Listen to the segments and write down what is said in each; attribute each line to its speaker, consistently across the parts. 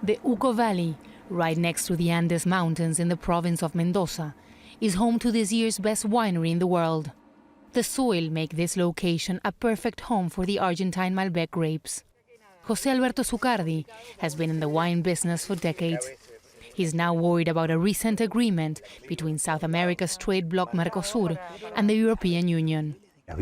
Speaker 1: The Uco Valley, right next to the Andes Mountains in the province of Mendoza, is home to this year's best winery in the world. The soil makes this location a perfect home for the Argentine Malbec grapes. José Alberto ZUCCARDI has been in the wine business for decades. He's now worried about a recent agreement between South America's trade bloc Mercosur and the European Union.
Speaker 2: There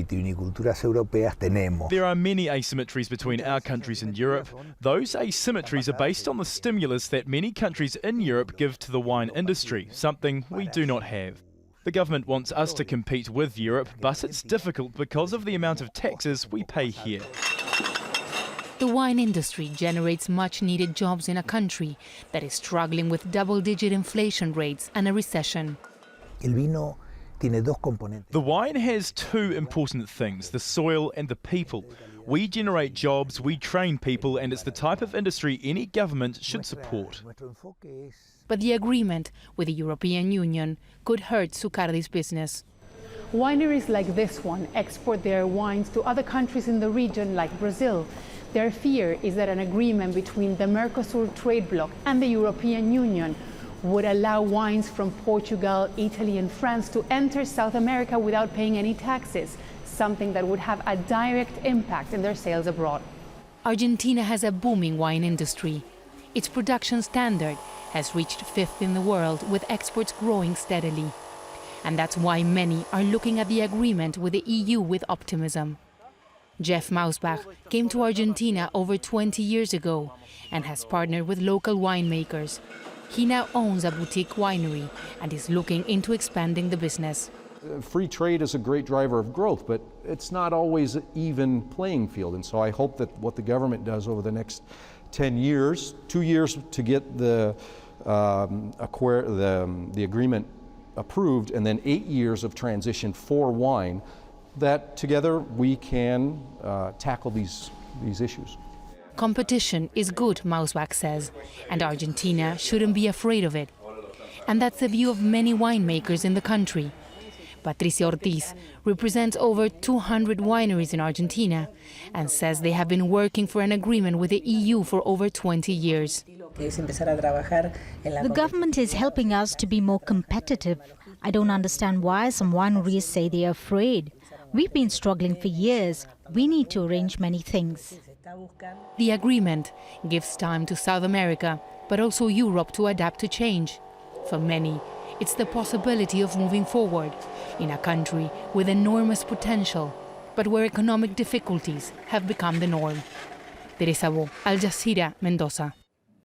Speaker 2: are many asymmetries between our countries and Europe. Those asymmetries are based on the stimulus that many countries in Europe give to the wine industry, something we do not have. The government wants us to compete with Europe, but it's difficult because of the amount of taxes we pay here.
Speaker 1: The wine industry generates much-needed jobs in a country that is struggling with double-digit inflation rates and a recession.
Speaker 2: The wine has two important things, the soil and the people. We generate jobs, we train people, and it's the type of industry any government should support.
Speaker 1: But the agreement with the European Union could hurt ZUCCARDI's business. Wineries like this one export their wines to other countries in the region like Brazil. Their fear is that an agreement between the Mercosur trade bloc and the European Union would allow wines from Portugal, Italy and France to enter South America without paying any taxes, something that would have a direct impact in their sales abroad. Argentina has a booming wine industry. Its production standard has reached 5th in the world, with exports growing steadily. And that's why many are looking at the agreement with the EU with optimism. Jeff MAUSBACH came to Argentina over 20 years ago and has partnered with local winemakers. He now owns a boutique winery and is looking into expanding the business.
Speaker 3: Free trade is a great driver of growth, but it's not always an even playing field. And so I hope that what the government does over the next 10 years, 2 years to get the agreement approved, and then 8 years of transition for wine, that together we can tackle these issues.
Speaker 1: Competition is good, MAUSBACH says, and Argentina shouldn't be afraid of it. And that's the view of many winemakers in the country. Patricia Ortiz represents over 200 wineries in Argentina and says they have been working for an agreement with the EU for over 20 years.
Speaker 4: The government is helping us to be more competitive. I don't understand why some wineries say they are afraid. We've been struggling for years. We need to arrange many things.
Speaker 1: The agreement gives time to South America, but also Europe to adapt to change. For many, it's the possibility of moving forward in a country with enormous potential, but where economic difficulties have become the norm. Teresa, Al Jazeera, Mendoza.